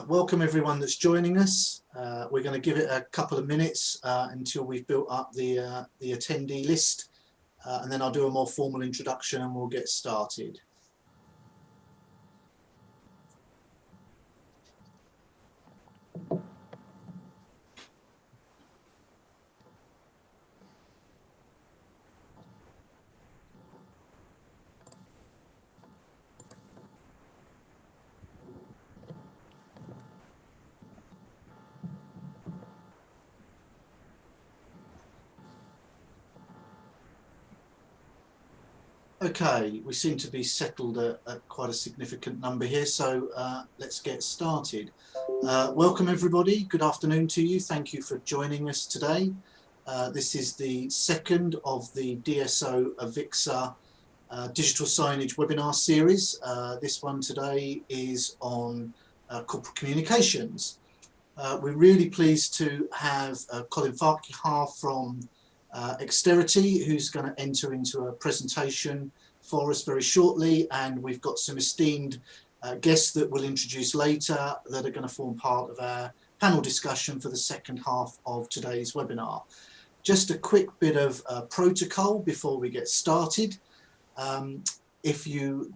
Welcome everyone that's joining us. We're going to give it a couple of minutes until we've built up the attendee list, and then I'll do a more formal introduction and we'll get started. Okay, we seem to be settled at quite a significant number here, so let's get started. Welcome everybody, good afternoon to you. Thank you for joining us today. This is the second of the DSO Avixa Digital Signage webinar series. This one today is on corporate communications. We're really pleased to have Colin Farquhar from Exterity, who's going to enter into a presentation for us very shortly, and we've got some esteemed guests that we'll introduce later that are going to form part of our panel discussion for the second half of today's webinar. Just a quick bit of protocol before we get started. If you're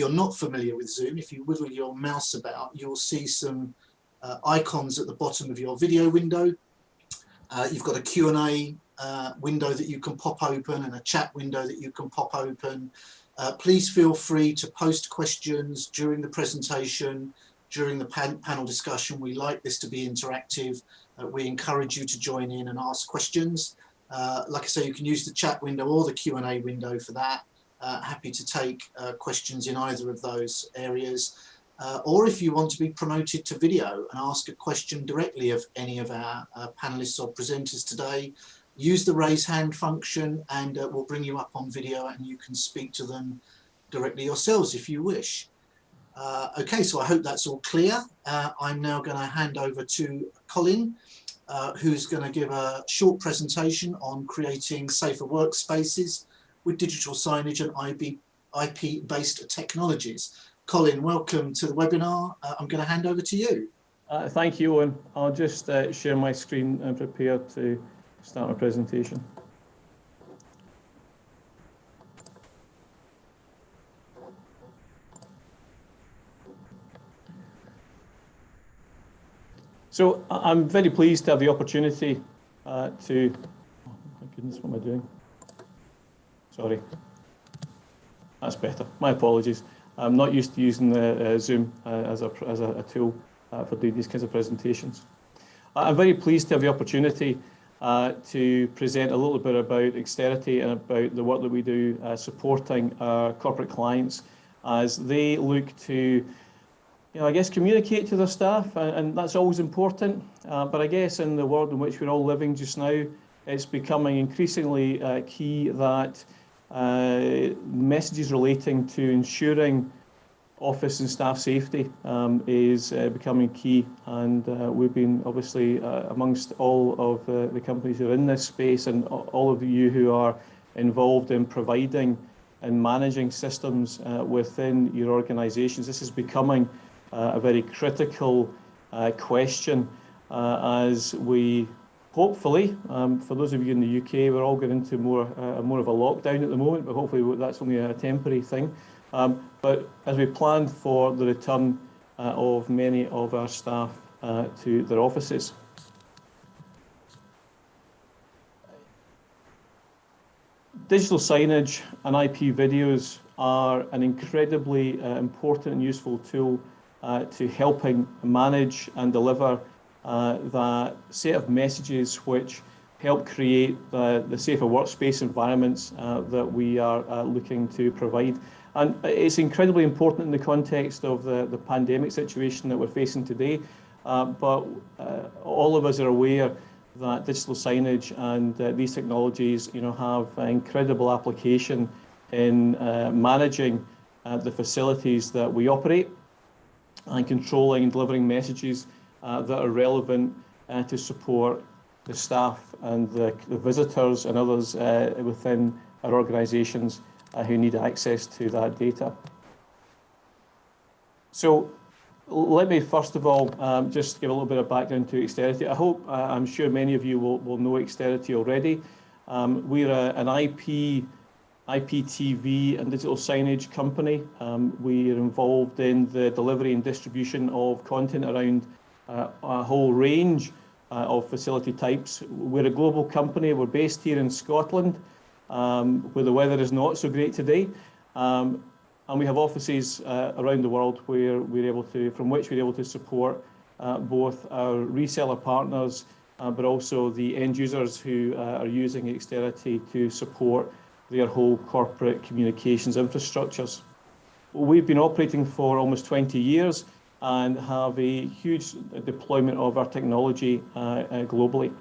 not familiar with Zoom, if you wiggle your mouse about, you'll see some icons at the bottom of your video window. You've got a Q&A window that you can pop open and a chat window that you can pop open. Please feel free to post questions during the presentation, during the panel discussion. We like this to be interactive. We encourage you to join in and ask questions. Like I say, you can use the chat window or the Q&A window for that. Happy to take questions in either of those areas. Or if you want to be promoted to video and ask a question directly of any of our panelists or presenters today, use the raise hand function and we'll bring you up on video and you can speak to them directly yourselves if you wish. Okay, so I hope that's all clear. I'm now going to hand over to Colin, who's going to give a short presentation on creating safer workspaces with digital signage and IP-based technologies. Colin, welcome to the webinar. I'm going to hand over to you. Thank you, Owen. I'll just share my screen and prepare to start my presentation. So I'm very pleased to have the opportunity to, oh my goodness, what am I doing? Sorry, that's better. My apologies. I'm not used to using the Zoom as a tool for doing these kinds of presentations. I'm very pleased to have the opportunity to present a little bit about Exterity and about the work that we do supporting our corporate clients as they look to, I guess, communicate to their staff, and that's always important. But I guess in the world in which we're all living just now, it's becoming increasingly key that messages relating to ensuring office and staff safety is becoming key, and we've been obviously amongst all of the companies who are in this space and all of you who are involved in providing and managing systems within your organisations. This is becoming a very critical question as we hopefully, for those of you in the UK, we're all going into more of a lockdown at the moment, but hopefully that's only a temporary thing. But as we plan for the return of many of our staff to their offices. Digital signage and IP videos are an incredibly important and useful tool to helping manage and deliver that set of messages which help create the safer workspace environments that we are looking to provide. And it's incredibly important in the context of the pandemic situation that we're facing today. But all of us are aware that digital signage and these technologies, have incredible application in managing the facilities that we operate and controlling and delivering messages that are relevant to support the staff and the visitors and others within our organisations who need access to that data. So let me first of all just give a little bit of background to Exterity. I'm sure many of you will know Exterity already. We're an IPTV and digital signage company. We are involved in the delivery and distribution of content around a whole range of facility types. We're a global company. We're based here in Scotland, where the weather is not so great today. And we have offices around the world from which we're able to support both our reseller partners, but also the end users who are using Exterity to support their whole corporate communications infrastructures. We've been operating for almost 20 years and have a huge deployment of our technology globally.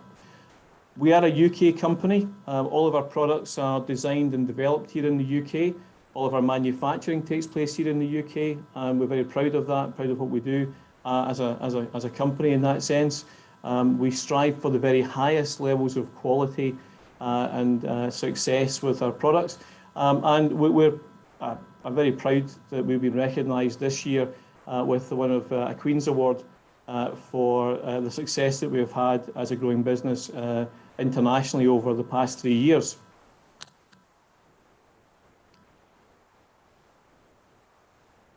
We are a UK company. All of our products are designed and developed here in the UK. All of our manufacturing takes place here in the UK, and we're very proud of that, proud of what we do as a company in that sense. We strive for the very highest levels of quality and success with our products. And we're very proud that we've been recognised this year with one of a Queen's Award for the success that we've had as a growing business internationally over the past 3 years.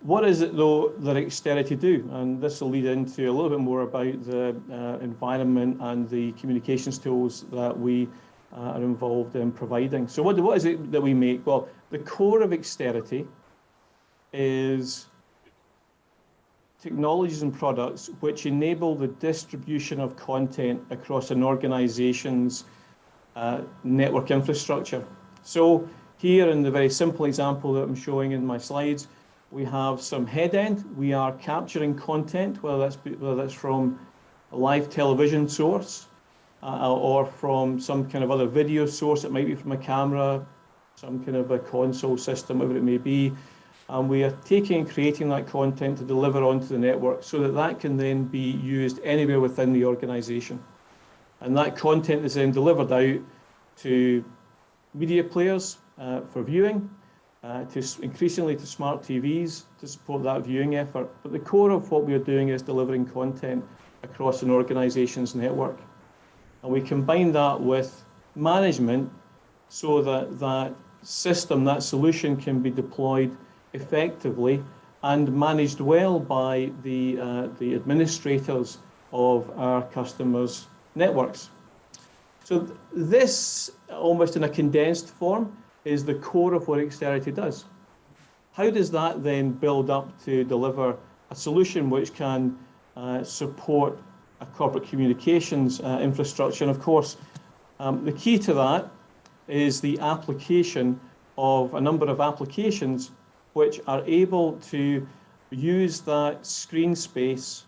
What is it, though, that Exterity do? And this will lead into a little bit more about the environment and the communications tools that we are involved in providing. So what is it that we make? Well, the core of Exterity is technologies and products which enable the distribution of content across an organization's network infrastructure. So here in the very simple example that I'm showing in my slides, we have some head end. We are capturing content, whether that's from a live television source or from some kind of other video source. It might be from a camera, some kind of a console system, whatever it may be. And we are taking and creating that content to deliver onto the network so that that can then be used anywhere within the organization. And that content is then delivered out to media players for viewing, increasingly to smart TVs to support that viewing effort. But the core of what we are doing is delivering content across an organization's network. And we combine that with management so that that system, that solution can be deployed effectively and managed well by the administrators of our customers' networks. So this, almost in a condensed form, is the core of what Exterity does. How does that then build up to deliver a solution which can support a corporate communications infrastructure? And of course, the key to that is the application of a number of applications which are able to use that screen space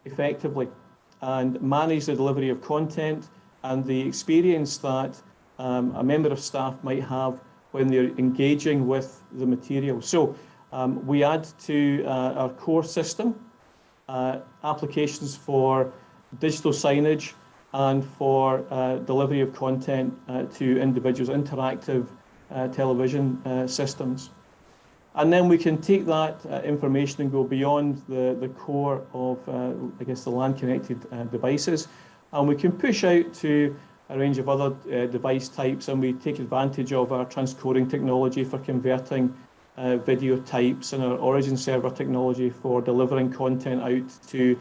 effectively and manage the delivery of content and the experience that a member of staff might have when they're engaging with the material. So we add to our core system applications for digital signage and for delivery of content to individuals, interactive television systems. And then we can take that information and go beyond the core of, I guess, the LAN-connected devices. And we can push out to a range of other device types, and we take advantage of our transcoding technology for converting video types and our origin server technology for delivering content out to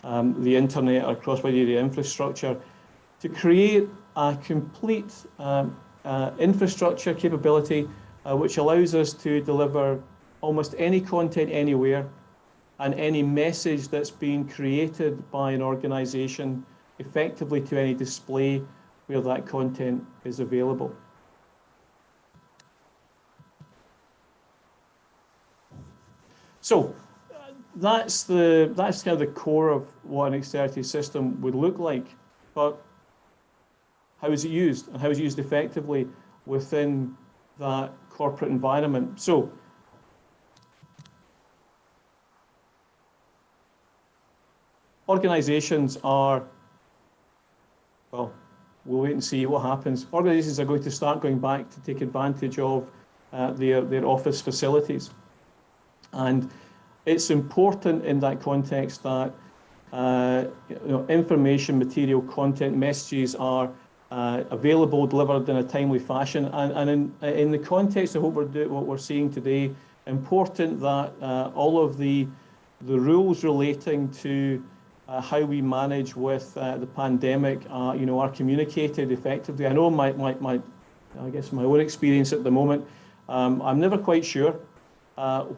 the internet or cross-wide area infrastructure to create a complete infrastructure capability which allows us to deliver almost any content anywhere and any message that's being created by an organization effectively to any display where that content is available. So that's kind of the core of what an Exterity system would look like. But how is it used? And how is it used effectively within that corporate environment? So organizations are, well, we'll wait and see what happens. Organizations are going to start going back to take advantage of their office facilities. And it's important in that context that information, material, content, messages are available, delivered in a timely fashion, and in the context of what we're seeing today, important that all of the rules relating to how we manage with the pandemic, are communicated effectively. I know my own experience at the moment. I'm never quite sure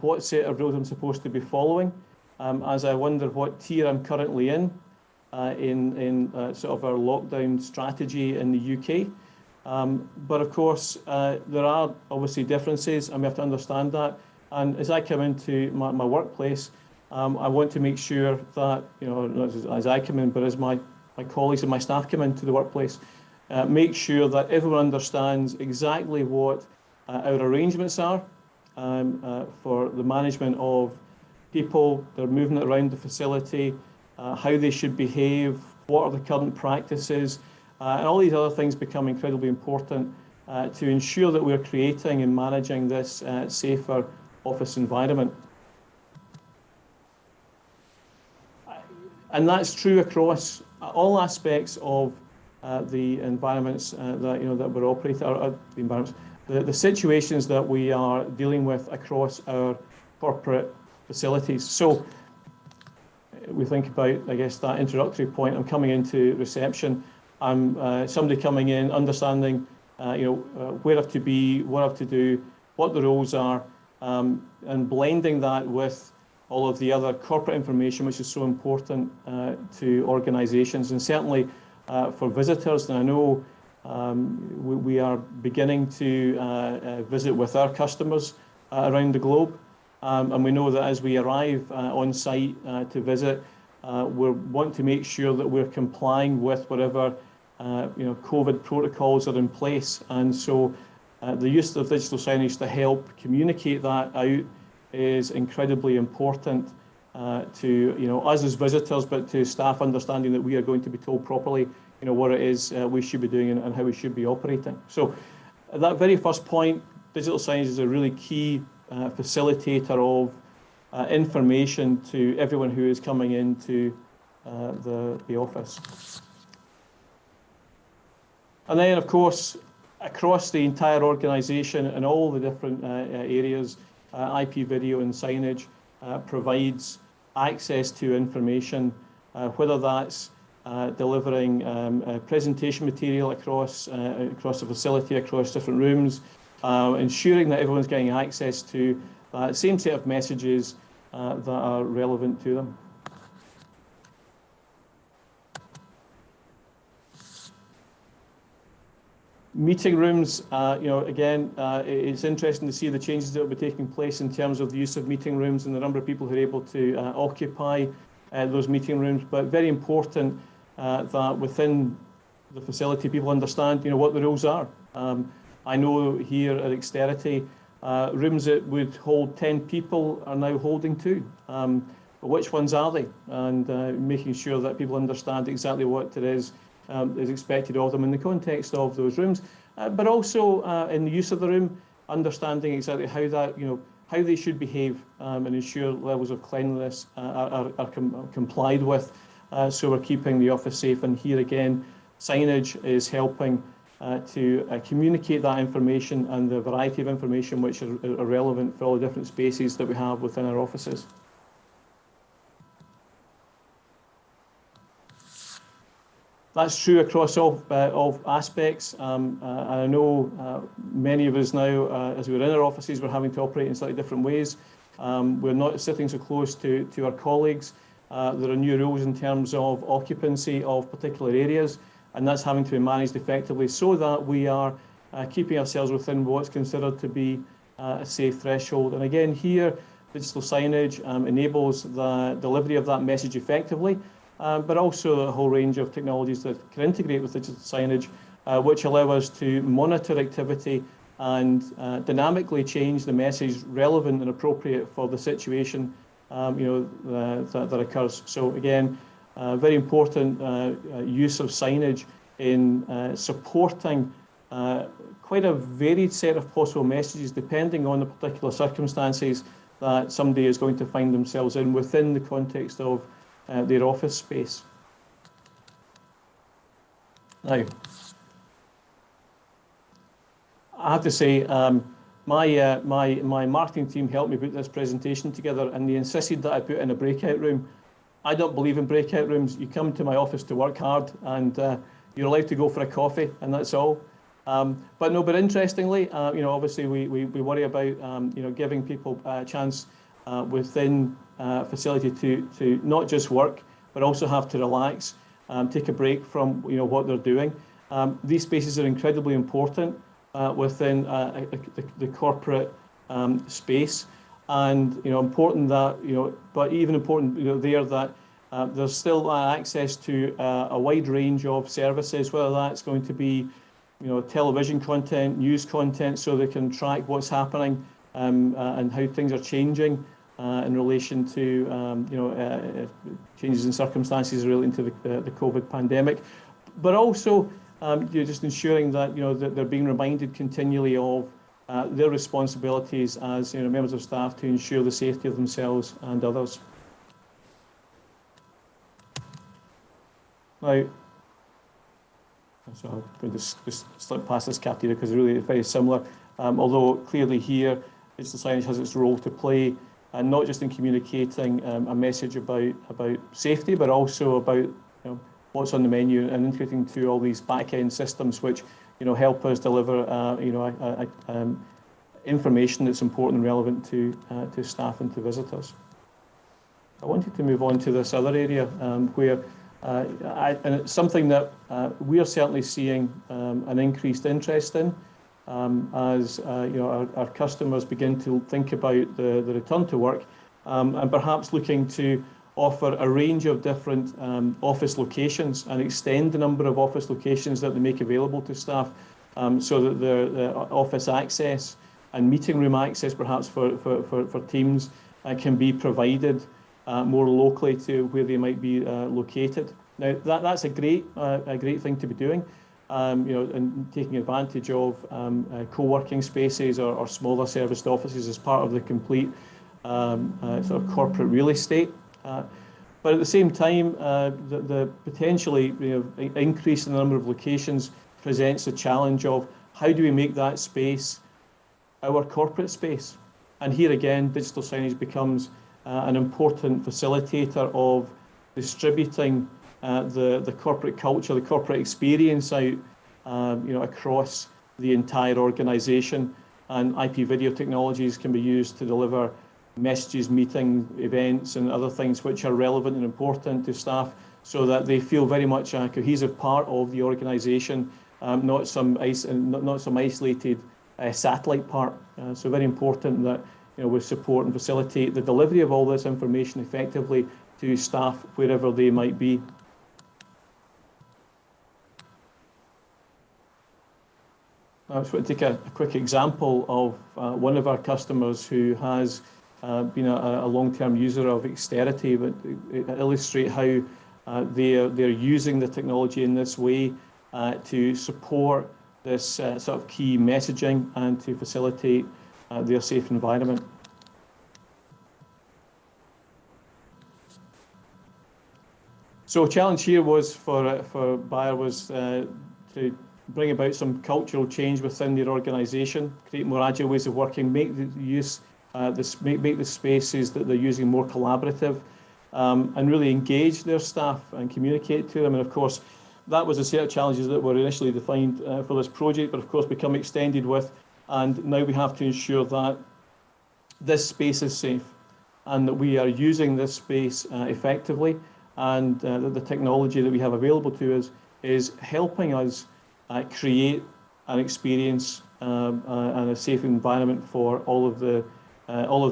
what set of rules I'm supposed to be following, as I wonder what tier I'm currently in sort of our lockdown strategy in the UK. But of course, there are obviously differences, and we have to understand that. And as I come into my workplace, I want to make sure that, not as I come in, but as my colleagues and my staff come into the workplace, make sure that everyone understands exactly what our arrangements are for the management of people, their movement around the facility, how they should behave, what are the current practices, and all these other things become incredibly important to ensure that we're creating and managing this safer office environment. And that's true across all aspects of the environments that we're operating, or the environments, the situations that we are dealing with across our corporate facilities. So we think about, I guess, that introductory point. I'm coming into reception. I'm somebody coming in, understanding, where I have to be, what I have to do, what the roles are, and blending that with all of the other corporate information, which is so important to organisations, and certainly for visitors. And I know we are beginning to visit with our customers around the globe, and we know that as we arrive on site to visit, we want to make sure that we're complying with whatever COVID protocols are in place. And so the use of digital signage to help communicate that out is incredibly important to us as visitors, but to staff understanding that we are going to be told properly what it is we should be doing and how we should be operating. So at that very first point, digital signage is a really key facilitator of information to everyone who is coming into the office. And then, of course, across the entire organisation and all the different areas, IP video and signage provides access to information, whether that's delivering presentation material across the facility, across different rooms, ensuring that everyone's getting access to that same set of messages that are relevant to them. Meeting rooms, again, it's interesting to see the changes that will be taking place in terms of the use of meeting rooms and the number of people who are able to occupy those meeting rooms. But very important that within the facility, people understand, what the rules are. I know here at Exterity, rooms that would hold 10 people are now holding 2. But which ones are they? And making sure that people understand exactly what it is expected of them in the context of those rooms, but also in the use of the room, understanding exactly how that, how they should behave and ensure levels of cleanliness are complied with, so we're keeping the office safe. And here again, signage is helping to communicate that information and the variety of information which are relevant for all the different spaces that we have within our offices. That's true across all aspects. And I know many of us now, as we're in our offices, we're having to operate in slightly different ways. We're not sitting so close to our colleagues. There are new rules in terms of occupancy of particular areas, and that's having to be managed effectively so that we are keeping ourselves within what's considered to be a safe threshold. And again, here, digital signage enables the delivery of that message effectively. But also a whole range of technologies that can integrate with digital signage, which allow us to monitor activity and dynamically change the message relevant and appropriate for the situation that occurs. So again, very important use of signage in supporting quite a varied set of possible messages depending on the particular circumstances that somebody is going to find themselves in within the context of their office space. Now, I have to say, my marketing team helped me put this presentation together, and they insisted that I put in a breakout room. I don't believe in breakout rooms. You come to my office to work hard, and you're allowed to go for a coffee, and that's all. But interestingly, obviously we worry about giving people a chance within a facility to not just work, but also have to relax, take a break from what they're doing. These spaces are incredibly important within the corporate space, and important that but even important there that there's still access to a wide range of services, whether that's going to be television content, news content, so they can track what's happening and how things are changing in relation to changes in circumstances relating to the COVID pandemic, but also just ensuring that that they're being reminded continually of their responsibilities as members of staff to ensure the safety of themselves and others. Now, so I'm going to just slip past this cafeteria because really it's very similar, although clearly here digital signage has its role to play, and not just in communicating a message about safety, but also about what's on the menu and integrating to all these back-end systems which help us deliver information that's important and relevant to staff and to visitors. I wanted to move on to this other area where and it's something that we are certainly seeing an increased interest in as our customers begin to think about the return to work and perhaps looking to offer a range of different office locations and extend the number of office locations that they make available to staff so that the office access and meeting room access perhaps for teams can be provided more locally to where they might be located. Now that's a great thing to be doing, and taking advantage of co-working spaces or smaller serviced offices as part of the complete sort of corporate real estate. But at the same time, the potentially increase in the number of locations presents a challenge of how do we make that space our corporate space? And here again, digital signage becomes an important facilitator of distributing the corporate culture, the corporate experience out across the entire organisation. And IP video technologies can be used to deliver messages, meeting, events and other things which are relevant and important to staff so that they feel very much a cohesive part of the organisation, not some isolated satellite part. So very important that we support and facilitate the delivery of all this information effectively to staff wherever they might be. I just want to take a quick example of one of our customers who has been a long-term user of Exterity, but illustrate how they're using the technology in this way to support this sort of key messaging and to facilitate their safe environment. So a challenge here was for Bayer was to bring about some cultural change within their organisation, create more agile ways of working, make the use make the spaces that they're using more collaborative, and really engage their staff and communicate to them. And of course, that was a set of challenges that were initially defined for this project, but of course become extended with, and now we have to ensure that this space is safe and that we are using this space effectively, and that the technology that we have available to us is helping us create an experience and a safe environment for all of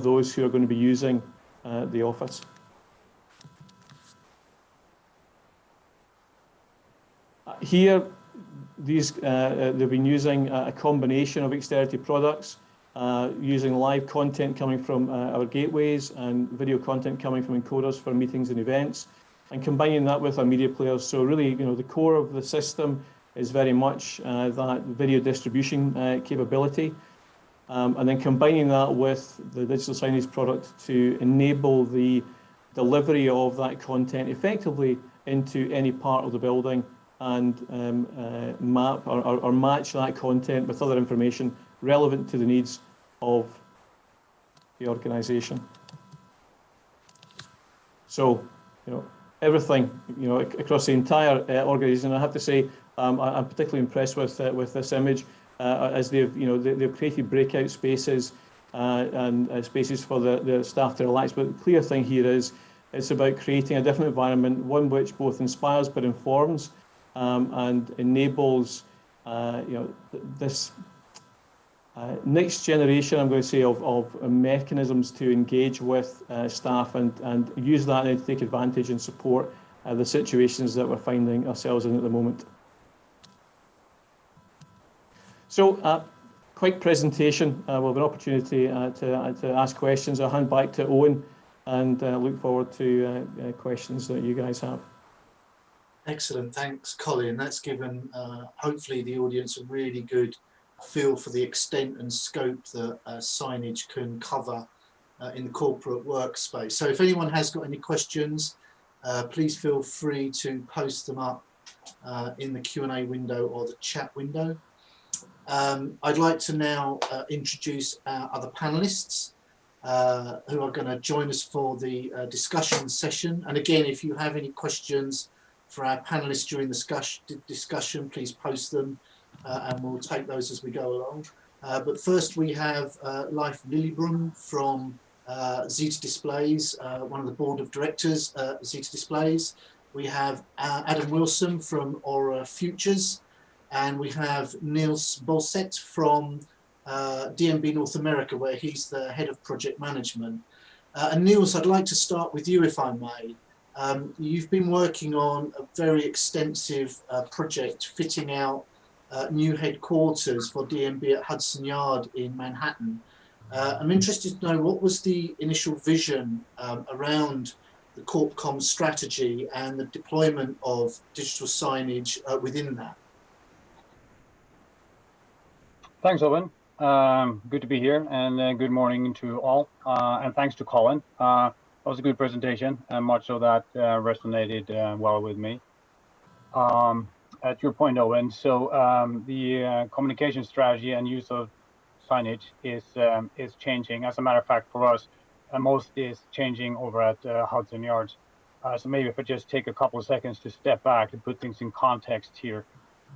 those who are going to be using the office. Here, they've been using a combination of Exterity products, using live content coming from our gateways and video content coming from encoders for meetings and events, and combining that with our media players. So really, the core of the system is very much that video distribution capability. and then combining that with the digital signage product to enable the delivery of that content effectively into any part of the building and map or match that content with other information relevant to the needs of the organisation. So, everything, across the entire organisation. I have to say, I'm particularly impressed with this image, as they've created breakout spaces and spaces for the staff to relax. But the clear thing here is it's about creating a different environment, one which both inspires but informs and enables, this next generation, I'm going to say, of mechanisms to engage with staff and use that to take advantage and support the situations that we're finding ourselves in at the moment. So, quick presentation. We'll have an opportunity to ask questions. I'll hand back to Owen and look forward to questions that you guys have. Excellent, thanks Colin. That's given hopefully the audience a really good feel for the extent and scope that signage can cover in the corporate workspace. So if anyone has got any questions, please feel free to post them up in the Q&A window or the chat window. I'd like to now introduce our other panelists who are going to join us for the discussion session. And again, if you have any questions for our panelists during the discussion, please post them and we'll take those as we go along. But first we have Leif Liljebrun from Zeta Displays, one of the board of directors at Zeta Displays. We have Adam Wilson from Aura Futures, and we have Niels Bolseth from DNB North America, where he's the head of project management. And Niels, I'd like to start with you, if I may. You've been working on a very extensive project fitting out new headquarters for DNB at Hudson Yard in Manhattan. I'm interested to know, what was the initial vision around the CorpCom strategy and the deployment of digital signage within that? Thanks, Owen. Good to be here, and good morning to all. And thanks to Colin. That was a good presentation, and much of that resonated well with me. At your point, Owen, so the communication strategy and use of signage is changing. As a matter of fact, for us, most is changing over at Hudson Yards. So maybe if I just take a couple of seconds to step back and put things in context here.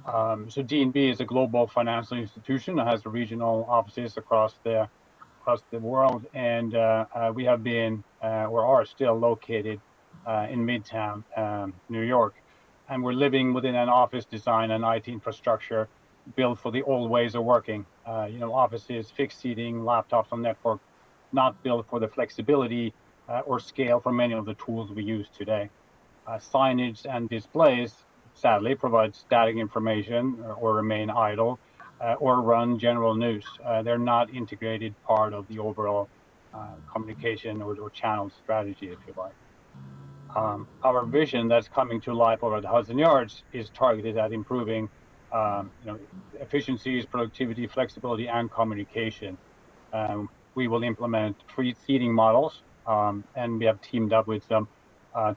So DNB is a global financial institution that has regional offices across the world, and we have been or are still located in Midtown, New York, and we're living within an office design and IT infrastructure built for the old ways of working. Offices, fixed seating, laptops on network, not built for the flexibility or scale for many of the tools we use today. Signage and displays sadly provide static information or remain idle or run general news. They're not integrated part of the overall communication or channel strategy, if you like. Our vision that's coming to life over at Hudson Yards is targeted at improving efficiencies, productivity, flexibility, and communication. We will implement free seating models, and we have teamed up with some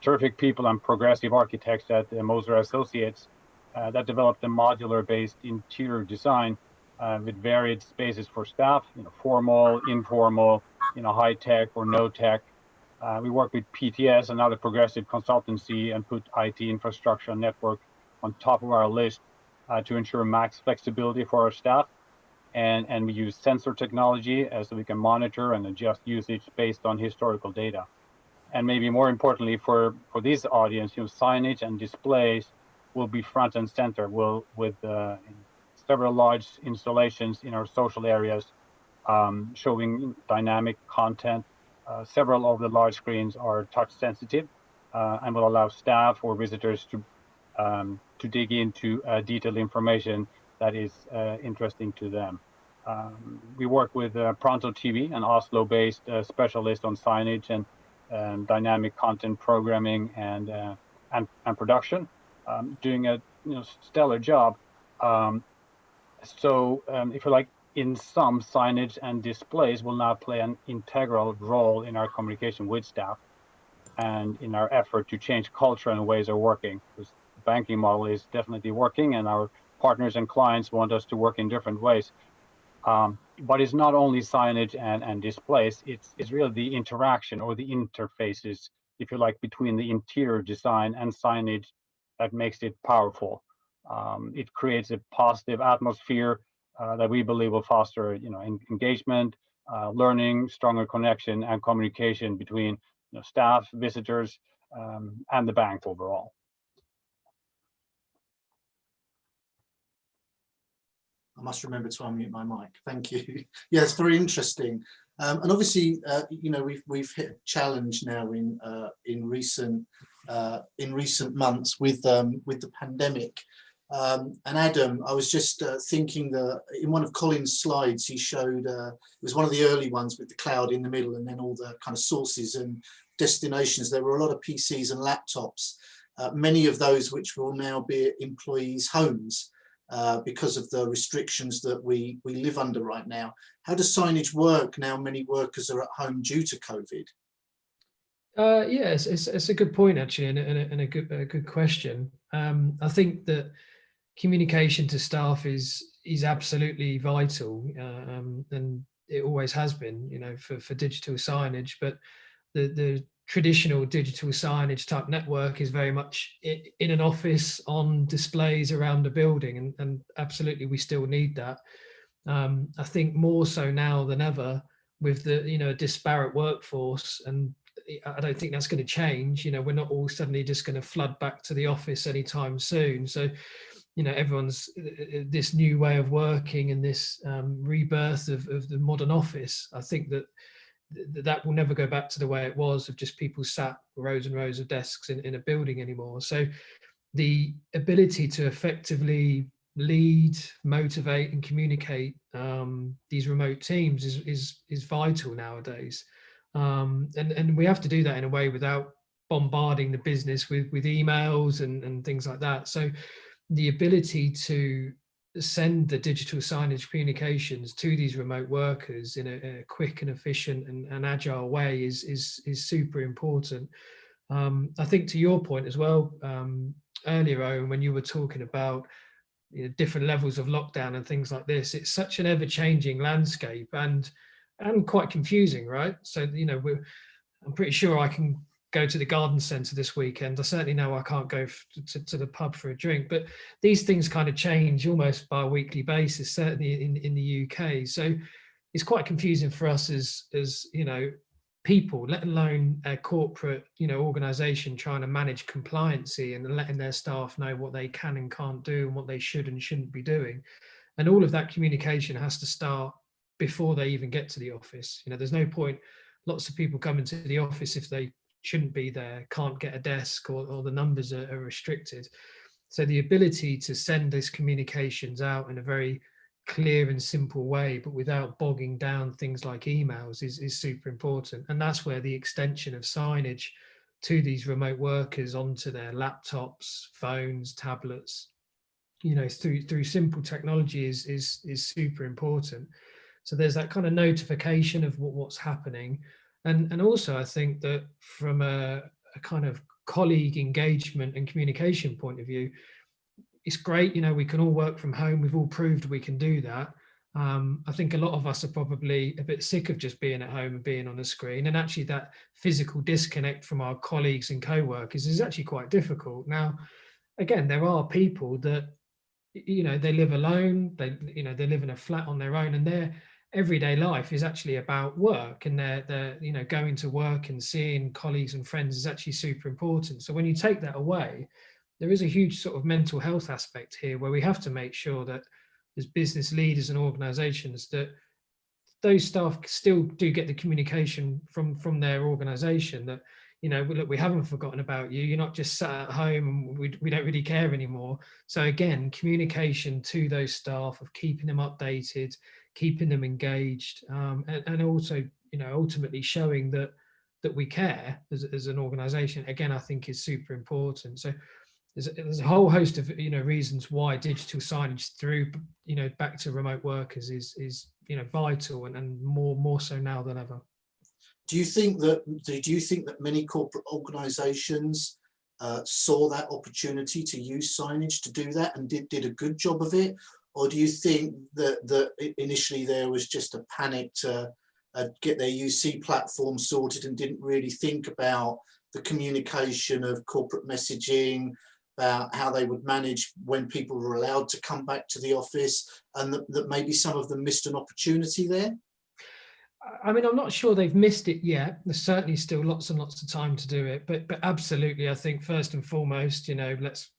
terrific people and progressive architects at Moser Associates that developed a modular-based interior design with varied spaces for staff, formal, informal, high-tech or no-tech. We work with PTS, another progressive consultancy, and put IT infrastructure and network on top of our list to ensure max flexibility for our staff. And we use sensor technology so we can monitor and adjust usage based on historical data. And maybe more importantly for this audience, signage and displays will be front and center. With several large installations in our social areas showing dynamic content. Several of the large screens are touch sensitive and will allow staff or visitors to dig into detailed information that is interesting to them. We work with Pronto TV, an Oslo-based specialist on signage and dynamic content programming and production, doing a stellar job. So if you like, in some, signage and displays will now play an integral role in our communication with staff and in our effort to change culture and ways of working. Because the banking model is definitely working, and our partners and clients want us to work in different ways. But it's not only signage and displays, it's really the interaction or the interfaces, if you like, between the interior design and signage that makes it powerful. It creates a positive atmosphere that we believe will foster, engagement, learning, stronger connection, and communication between staff, visitors, and the bank overall. I must remember to unmute my mic. Thank you. Yeah, it's very interesting. And obviously, we've hit a challenge now in recent months with the pandemic. And Adam, I was just thinking that in one of Colin's slides, he showed it was one of the early ones with the cloud in the middle, and then all the kind of sources and destinations. There were a lot of PCs and laptops, many of those which will now be at employees' homes. Because of the restrictions that we live under right now. How does signage work now many workers are at home due to COVID? Yes, it's a good point actually, and a good question. I think that communication to staff is absolutely vital, and it always has been, for digital signage. But the traditional digital signage type network is very much in an office, on displays around a building, and absolutely we still need that. I think more so now than ever with the disparate workforce, and I don't think that's going to change. We're not all suddenly just going to flood back to the office anytime soon. So everyone's this new way of working and this rebirth of the modern office. I think that will never go back to the way it was, of just people sat rows and rows of desks in a building anymore. So the ability to effectively lead, motivate, and communicate these remote teams is vital nowadays. And we have to do that in a way without bombarding the business with emails and things like that. So the ability to send the digital signage communications to these remote workers in a quick and efficient and agile way is super important. I think to your point as well, earlier, Owen, when you were talking about different levels of lockdown and things like this, it's such an ever-changing landscape and quite confusing, right? So I'm pretty sure I can go to the garden centre this weekend. I certainly know I can't go to the pub for a drink, but these things kind of change almost by a weekly basis, certainly in the UK. So it's quite confusing for us as people, let alone a corporate organisation trying to manage compliancy and letting their staff know what they can and can't do and what they should and shouldn't be doing. And all of that communication has to start before they even get to the office. There's no point lots of people coming to the office if they shouldn't be there, can't get a desk, or the numbers are restricted. So the ability to send those communications out in a very clear and simple way, but without bogging down things like emails, is super important. And that's where the extension of signage to these remote workers onto their laptops, phones, tablets, through simple technology is super important. So there's that kind of notification of what's happening. And also I think that from a kind of colleague engagement and communication point of view, it's great, we can all work from home. We've all proved we can do that. I think a lot of us are probably a bit sick of just being at home and being on a screen. And actually that physical disconnect from our colleagues and co-workers is actually quite difficult. Now, again, there are people that, they live alone, they live in a flat on their own, and their everyday life is actually about work, and they're going to work and seeing colleagues and friends is actually super important. So when you take that away, there is a huge sort of mental health aspect here where we have to make sure that as business leaders and organizations that those staff still do get the communication from their organization that, look, we haven't forgotten about you. You're not just sat at home and we don't really care anymore. So again, communication to those staff of keeping them updated, keeping them engaged, and also, ultimately showing that we care as an organization, again, I think is super important. So there's a whole host of reasons why digital signage through back to remote workers is vital and more so now than ever. Do you think that many corporate organisations saw that opportunity to use signage to do that and did a good job of it, or do you think that initially there was just a panic to get their UC platform sorted and didn't really think about the communication of corporate messaging, about how they would manage when people were allowed to come back to the office, and that maybe some of them missed an opportunity there? I mean, I'm not sure they've missed it yet. There's certainly still lots and lots of time to do it, but absolutely, I think first and foremost, let's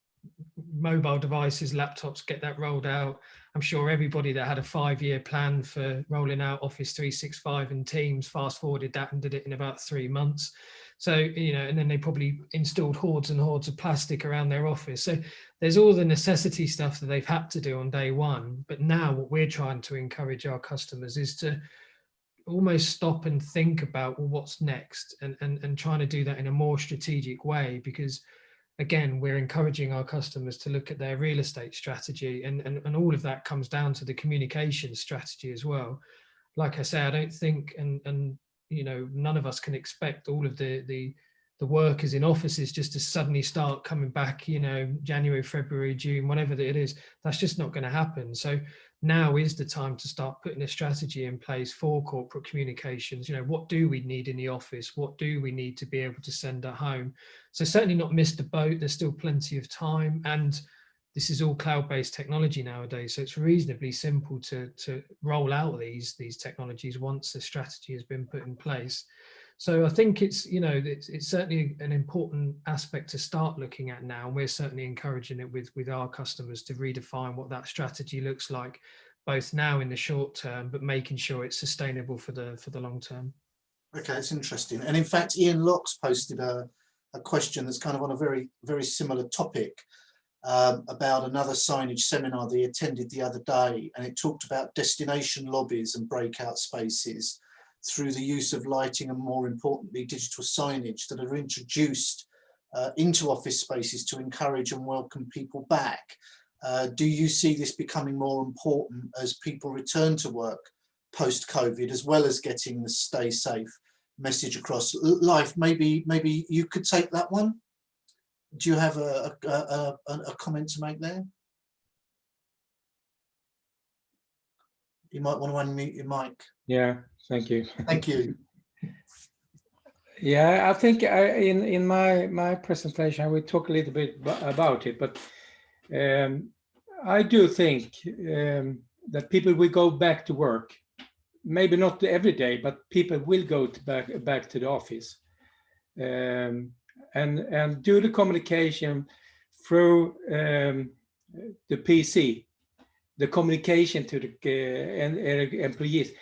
mobile devices, laptops, get that rolled out. I'm sure everybody that had a 5-year plan for rolling out Office 365 and Teams fast forwarded that and did it in about 3 months. So, and then they probably installed hordes and hordes of plastic around their office. So there's all the necessity stuff that they've had to do on day one. But now what we're trying to encourage our customers is to almost stop and think about, well, what's next, and trying to do that in a more strategic way, because again, we're encouraging our customers to look at their real estate strategy, and all of that comes down to the communication strategy as well. Like I say, I don't think, and none of us can expect all of the workers in offices just to suddenly start coming back, January, February, June, whatever it is. That's just not going to happen. So now is the time to start putting a strategy in place for corporate communications. What do we need in the office? What do we need to be able to send at home? So certainly not missed the boat. There's still plenty of time, and this is all cloud-based technology nowadays. So it's reasonably simple to roll out these technologies once the strategy has been put in place. So I think it's certainly an important aspect to start looking at now. And we're certainly encouraging it with our customers to redefine what that strategy looks like, both now in the short term, but making sure it's sustainable for the long term. Okay, it's interesting. And in fact, Ian Locks posted a question that's kind of on a very, very similar topic about another signage seminar that he attended the other day. And it talked about destination lobbies and breakout spaces through the use of lighting and, more importantly, digital signage that are introduced into office spaces to encourage and welcome people back. Do you see this becoming more important as people return to work post-COVID, as well as getting the stay safe message across? Life, maybe you could take that one. Do you have a comment to make there? You might want to unmute your mic. Yeah, thank you. Thank you. Yeah, I think in my presentation I will talk a little bit about it, but I do think that people will go back to work. Maybe not every day, but people will go back to the office and do the communication through the PC. The communication to the employees,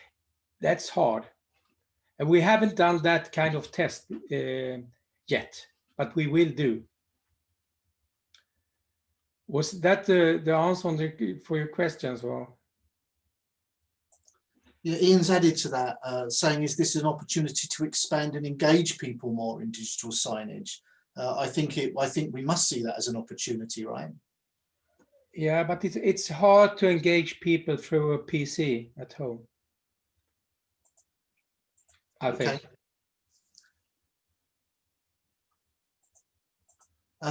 that's hard. And we haven't done that kind of test yet, but we will do. Was that the answer for your questions? Or? Yeah, Ian's added to that, saying, is this an opportunity to expand and engage people more in digital signage? I think we must see that as an opportunity, right? Yeah, but it's hard to engage people through a PC at home, I think.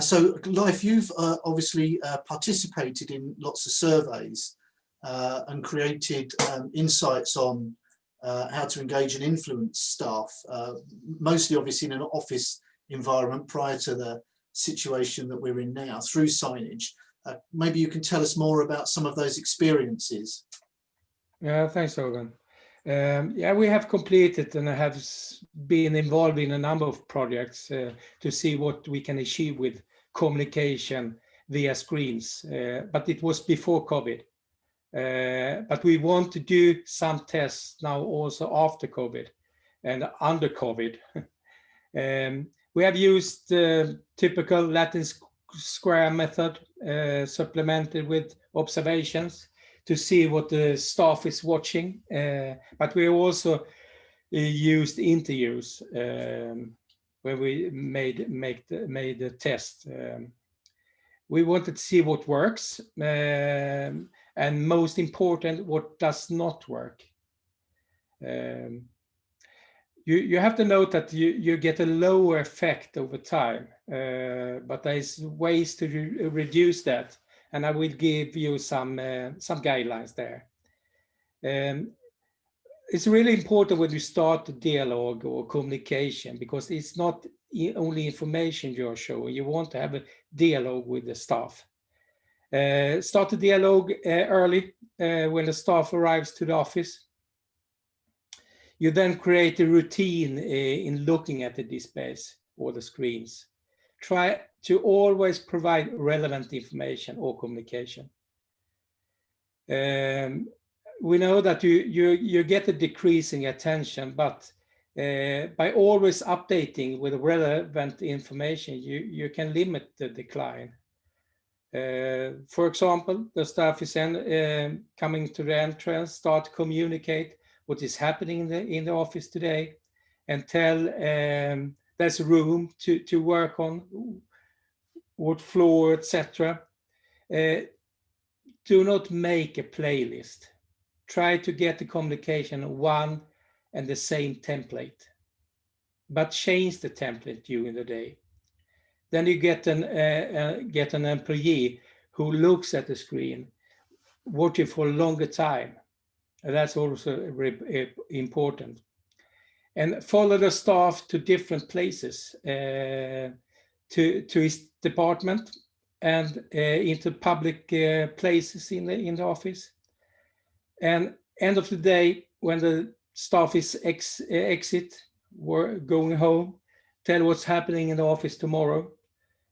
So, Leif, you've obviously participated in lots of surveys and created insights on how to engage and influence staff, mostly obviously in an office environment prior to the situation that we're in now, through signage. Maybe you can tell us more about some of those experiences. Yeah, thanks, Hogan. Yeah, we have completed and have been involved in a number of projects to see what we can achieve with communication via screens, but it was before COVID. But we want to do some tests now also after COVID and under COVID. We have used the typical Latin square method supplemented with observations to see what the staff is watching, but we also used interviews where we made the test. We wanted to see what works, and most important, what does not work. You have to note that you get a lower effect over time, but there's ways to reduce that, and I will give you some guidelines there. It's really important when you start the dialogue or communication, because it's not only information you're showing. You want to have a dialogue with the staff. Start the dialogue early when the staff arrives to the office. You then create a routine in looking at the displays or the screens. Try to always provide relevant information or communication. We know that you get a decreasing attention, but by always updating with relevant information, you can limit the decline. For example, the staff is coming to the entrance, start to communicate what is happening in the office today, and tell there's room to work on, what floor, etc. Do not make a playlist. Try to get the communication on one and the same template, but change the template during the day. Then you get an employee who looks at the screen, watching for a longer time. That's also important. And follow the staff to different places, to his department and into public places in the office. And end of the day, when the staff is exit, going home, tell what's happening in the office tomorrow,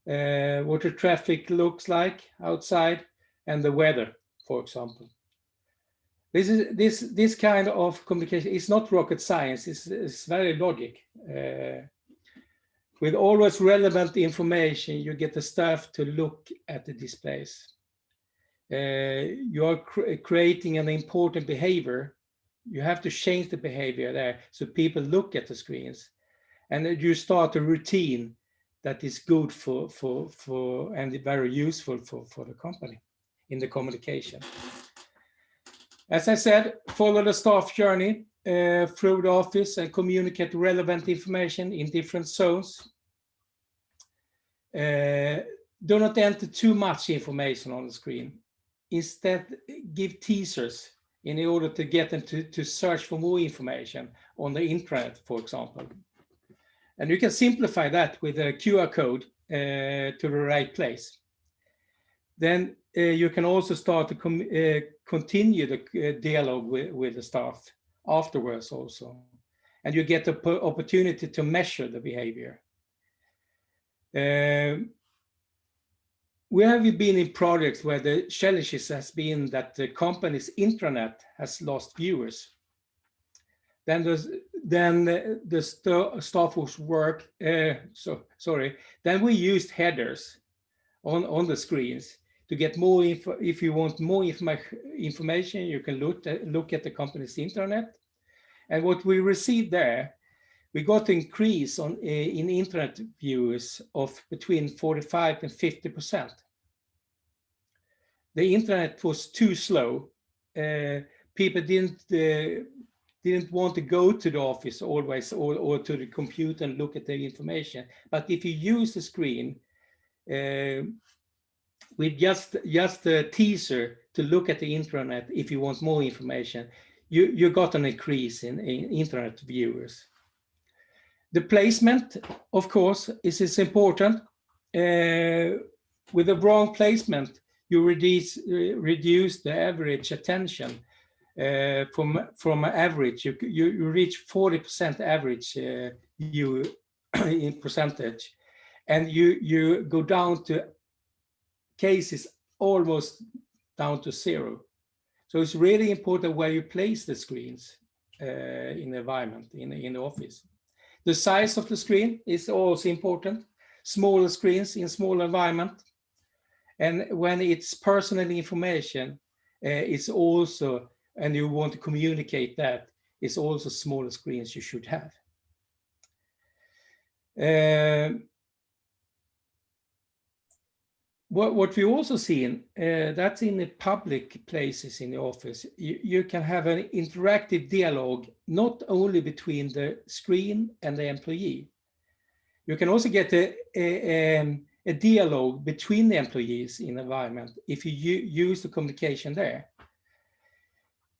what the traffic looks like outside, and the weather, for example. This kind of communication is not rocket science. It's very logic. With always relevant information, you get the staff to look at the displays. You are creating an important behavior. You have to change the behavior there so people look at the screens, and you start a routine that is good for and very useful for the company in the communication. As I said, follow the staff journey through the office and communicate relevant information in different zones. Do not enter too much information on the screen. Instead, give teasers in order to get them to search for more information on the internet, for example. And you can simplify that with a QR code to the right place. Then you can also start to continue the dialogue with the staff afterwards also. And you get the opportunity to measure the behavior. We have been in projects where the challenges has been that the company's intranet has lost viewers. Then the staff was work. Then we used headers on the screens to get more info. If you want more information, you can look at the company's intranet. And what we received there, we got an increase in internet viewers of between 45 and 50%. The internet was too slow. People didn't want to go to the office always or to the computer and look at the information. But if you use the screen with just a teaser to look at the internet, if you want more information, you got an increase in internet viewers. The placement, of course, is important. With the wrong placement, you reduce the average attention from average. You reach 40% average view in percentage, and you go down to cases almost down to zero. So it's really important where you place the screens in the environment, in the office. The size of the screen is also important. Smaller screens in small environment. And when it's personal information, it's also, and you want to communicate that, it's also smaller screens you should have. what we also seen, that's in the public places in the office, you can have an interactive dialogue, not only between the screen and the employee. You can also get a dialogue between the employees in the environment if you use the communication there.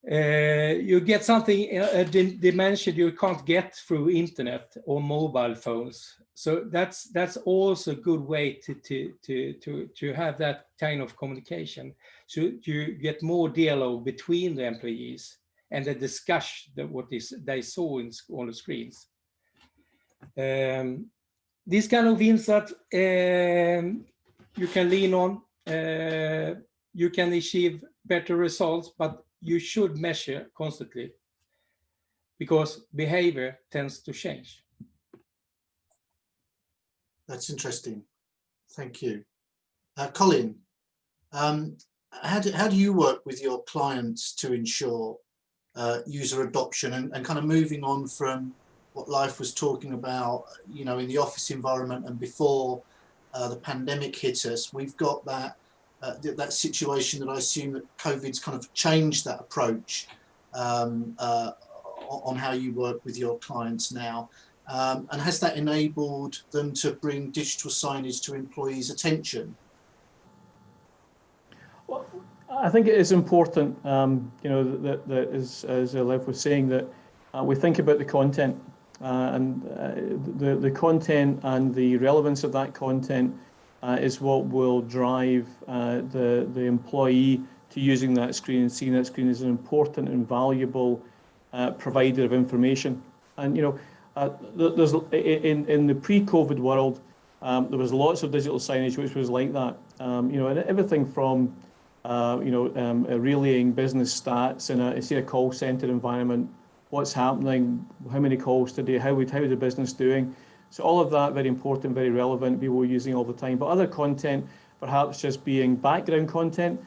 You get something, a dimension you can't get through internet or mobile phones. So that's also a good way to have that kind of communication. So you get more dialogue between the employees and they discuss what they saw on the screens. This kind of insight you can lean on. You can achieve better results, but you should measure constantly because behavior tends to change. That's interesting. Thank you. Colin, how do you work with your clients to ensure user adoption and kind of moving on from what Life was talking about, you know, in the office environment and before the pandemic hit us? We've got that that situation that I assume that COVID's kind of changed that approach on how you work with your clients now. And has that enabled them to bring digital signage to employees' attention? Well, I think it is important, you know, that as Lev was saying, that we think about the content and the content and the relevance of that content is what will drive the employee to using that screen and seeing that screen as an important and valuable provider of information. And, you know, there's in the pre-COVID world, there was lots of digital signage which was like that. You know, and everything from you know, relaying business stats in a call center environment, what's happening, how many calls today, how is the business doing. So all of that very important, very relevant, people were using all the time. But other content, perhaps just being background content,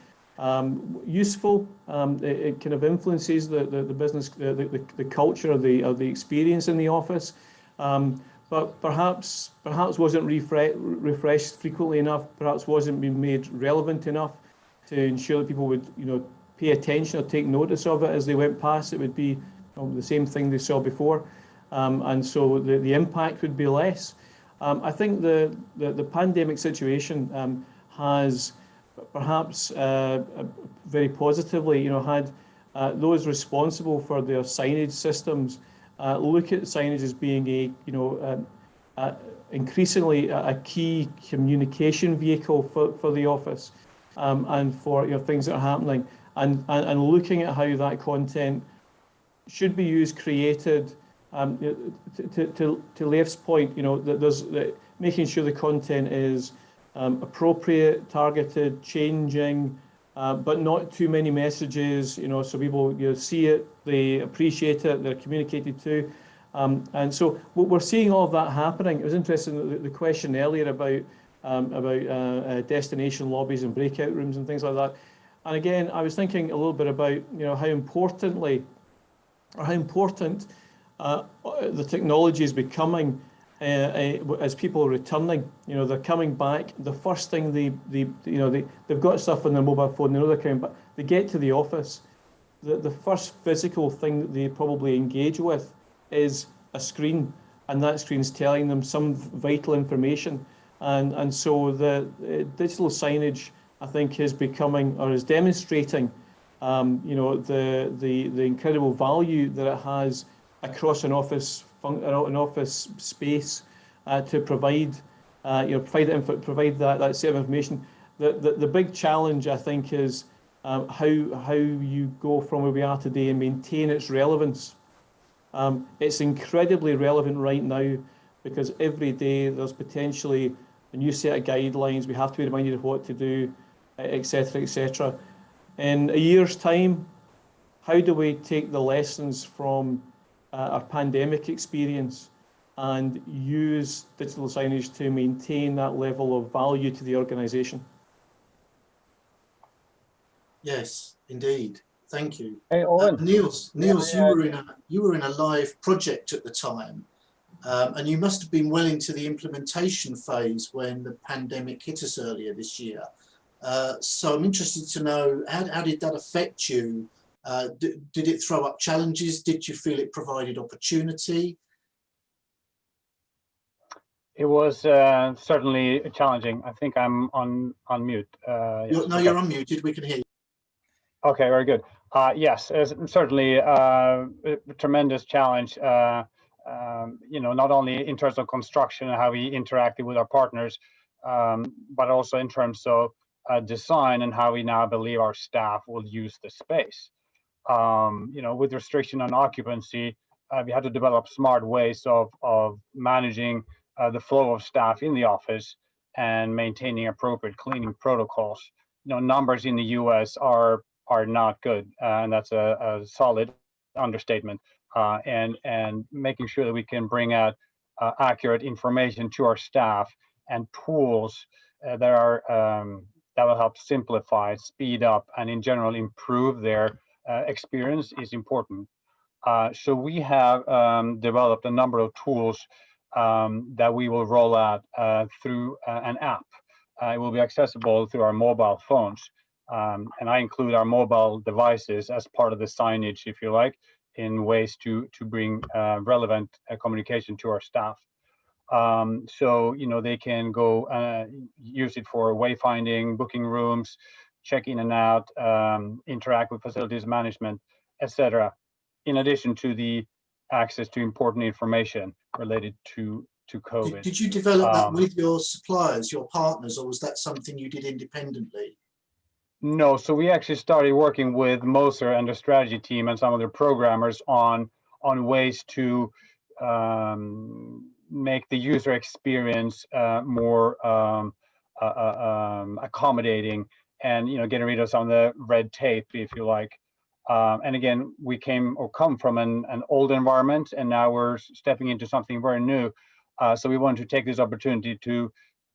useful. It kind of influences the business, the culture of the experience in the office. But perhaps wasn't refreshed frequently enough. Perhaps wasn't being made relevant enough to ensure that people would, you know, pay attention or take notice of it as they went past. It would be, you know, the same thing they saw before, and so the impact would be less. I think the pandemic situation has perhaps very positively, you know, had those responsible for their signage systems look at signage as being a, you know, increasingly a key communication vehicle for the office. And for, you know, things that are happening, and looking at how that content should be used, created. To Leif's point, you know, that there's making sure the content is appropriate, targeted, changing, but not too many messages. You know, so people, you know, see it, they appreciate it, they're communicated to, and so we're seeing all of that happening. It was interesting the question earlier about destination lobbies and breakout rooms and things like that. And again, I was thinking a little bit about, you know, how important the technology is becoming as people are returning. You know, they're coming back. The first thing they've got stuff on their mobile phone. They know they're coming back. They get to the office. The first physical thing that they probably engage with is a screen, and that screen's telling them some vital information. And so the digital signage, I think, is becoming, or is demonstrating, you know, the incredible value that it has across an office space to provide, you know, provide that set of information. The big challenge, I think, is how you go from where we are today and maintain its relevance. It's incredibly relevant right now because every day there's potentially a new set of guidelines. We have to be reminded of what to do, etc., etc. In a year's time, how do we take the lessons from our pandemic experience and use digital signage to maintain that level of value to the organisation? Yes, indeed. Thank you. Hey, Owen. Niels, you were in a live project at the time, and you must have been well into the implementation phase when the pandemic hit us earlier this year. So I'm interested to know, how did that affect you? Did it throw up challenges? Did you feel it provided opportunity? It was certainly challenging. I think I'm on mute. Yes, No, okay. you're unmuted. We can hear you. Okay, very good. Yes, certainly a tremendous challenge. Not only in terms of construction and how we interacted with our partners, but also in terms of design and how we now believe our staff will use the space. With restriction on occupancy, we had to develop smart ways of managing the flow of staff in the office and maintaining appropriate cleaning protocols. Numbers in the US are not good, and that's a solid understatement. And making sure that we can bring out accurate information to our staff and tools that will help simplify, speed up, and in general improve their experience is important. So we have developed a number of tools that we will roll out through an app. It will be accessible through our mobile phones. And I include our mobile devices as part of the signage, if you like, in ways to bring relevant communication to our staff. So, they can go use it for wayfinding, booking rooms, check in and out, interact with facilities management, etc. In addition to the access to important information related to COVID. Did you develop that with your suppliers, your partners, or was that something you did independently? No, so we actually started working with Moser and the strategy team and some of their programmers on ways to make the user experience more accommodating, and getting rid of some of the red tape, if you like. And again, we come from an old environment, and now we're stepping into something very new. So we wanted to take this opportunity to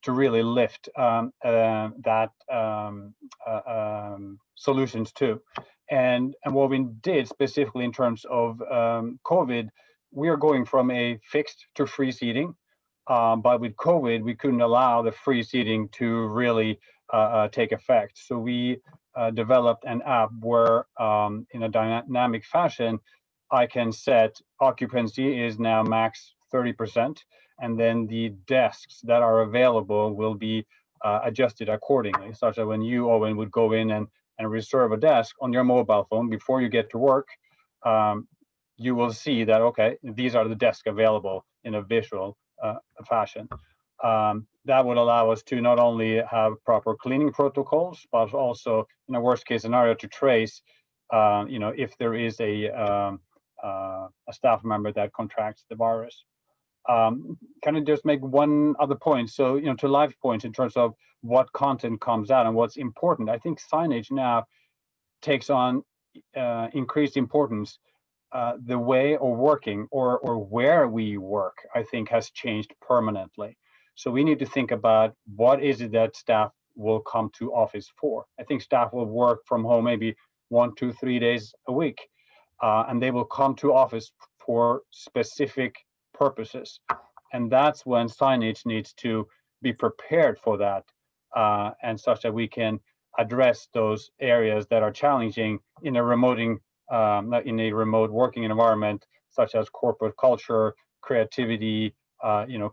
really lift solutions too. And what we did specifically in terms of COVID, we are going from a fixed to free seating. But with COVID, we couldn't allow the free seating to really take effect. So we developed an app where in a dynamic fashion, I can set occupancy is now max 30%. And then the desks that are available will be adjusted accordingly, such that when you, Owen, would go in and reserve a desk on your mobile phone before you get to work, you will see that, okay, these are the desks available in a visual fashion. That would allow us to not only have proper cleaning protocols, but also, in a worst case scenario, to trace, if there is a staff member that contracts the virus. Can I just make one other point? So, to live points in terms of what content comes out and what's important, I think signage now takes on increased importance. The way of working or where we work, I think, has changed permanently. So we need to think about what is it that staff will come to office for. I think staff will work from home maybe 1, 2, 3 days a week, and they will come to office for specific purposes. And that's when signage needs to be prepared for that, and such that we can address those areas that are challenging in a remote working environment, such as corporate culture, creativity,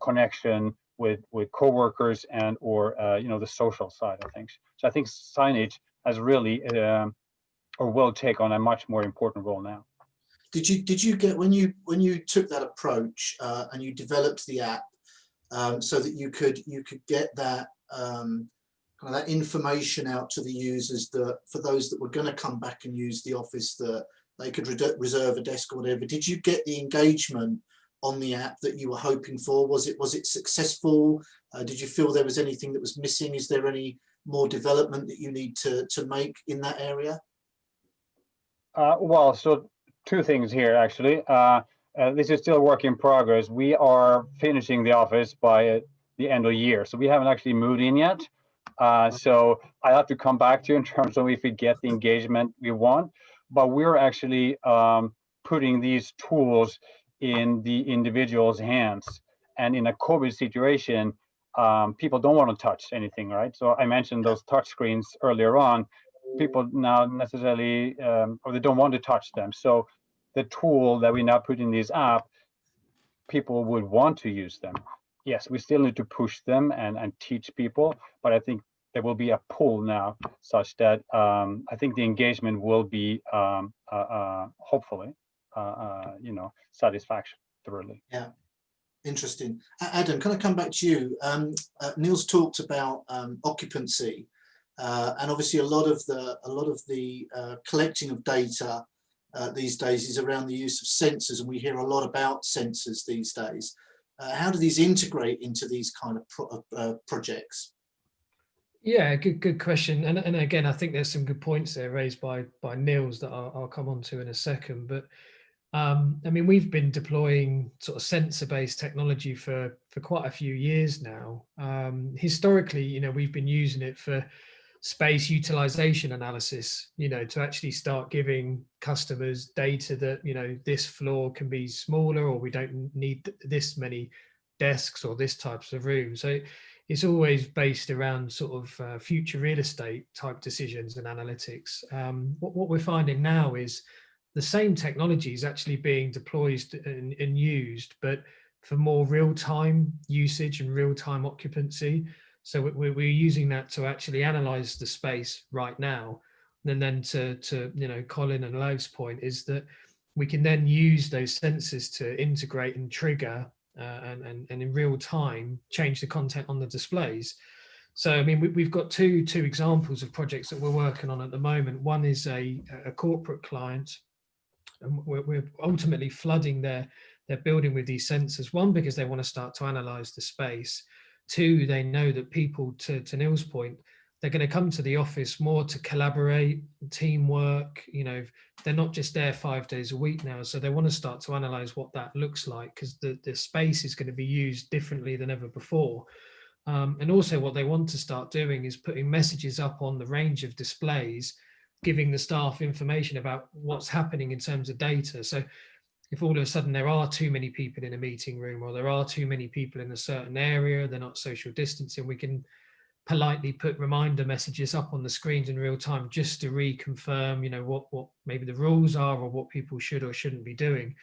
connection with coworkers, and or the social side of things. So I think signage has really or will take on a much more important role now. Did you get, when you took that approach and you developed the app so that you could get that kind of that information out to the users, that for those that were going to come back and use the office, that they could reserve a desk or whatever? Did you get the engagement on the app that you were hoping for? Was it successful? Did you feel there was anything that was missing? Is there any more development that you need to make in that area? Well, so two things here, actually. This is still a work in progress. We are finishing the office by the end of the year, so we haven't actually moved in yet. So I have to come back to you in terms of if we get the engagement we want. But we're actually putting these tools in the individual's hands. And in a COVID situation, people don't want to touch anything, right? So I mentioned those touch screens earlier on. People now necessarily, or they don't want to touch them. So the tool that we now put in this app, people would want to use them. Yes, we still need to push them and teach people, but I think there will be a pull now such that I think the engagement will be hopefully, satisfactorily. Yeah. Interesting. Adam, can I come back to you? Neil's talked about occupancy, and obviously a lot of the collecting of data these days is around the use of sensors, and we hear a lot about sensors these days. How do these integrate into these kind of projects? Yeah, good question. And again, I think there's some good points there raised by Niels that I'll come on to in a second. But I mean, we've been deploying sort of sensor-based technology for quite a few years now. Historically, we've been using it for space utilization analysis, to actually start giving customers data that, this floor can be smaller, or we don't need this many desks or this types of rooms. So it's always based around sort of future real estate type decisions and analytics. What we're finding now is the same technology is actually being deployed and used, but for more real-time usage and real-time occupancy. So we're using that to actually analyze the space right now. And then to Colin and Love's point is that we can then use those sensors to integrate and trigger and in real time change the content on the displays. So I mean, we've got two examples of projects that we're working on at the moment. One is a corporate client, and we're ultimately flooding their building with these sensors. One, because they want to start to analyze the space. Two, they know that people, to Neil's point, they're going to come to the office more to collaborate, teamwork. They're not just there 5 days a week now, so they want to start to analyze what that looks like, because the space is going to be used differently than ever before. And also what they want to start doing is putting messages up on the range of displays, giving the staff information about what's happening in terms of data. So if all of a sudden there are too many people in a meeting room, or there are too many people in a certain area, they're not social distancing, we can politely put reminder messages up on the screens in real time just to reconfirm, what maybe the rules are, or what people should or shouldn't be doing.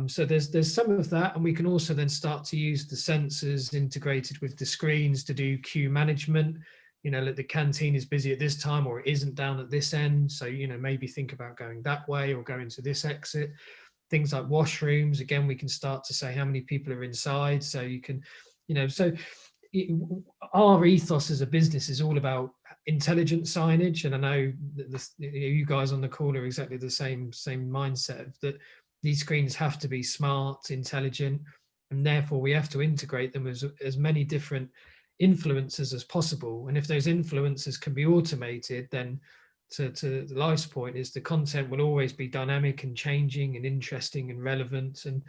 So there's some of that, and we can also then start to use the sensors integrated with the screens to do queue management. Like the canteen is busy at this time, or it isn't down at this end. So, maybe think about going that way or going to this exit. Things like washrooms, again, we can start to say how many people are inside. So you can, our ethos as a business is all about intelligent signage. And I know that you guys on the call are exactly the same mindset, that these screens have to be smart, intelligent, and therefore we have to integrate them as many different influencers as possible. And if those influencers can be automated, then to the life's point is the content will always be dynamic and changing and interesting and relevant. And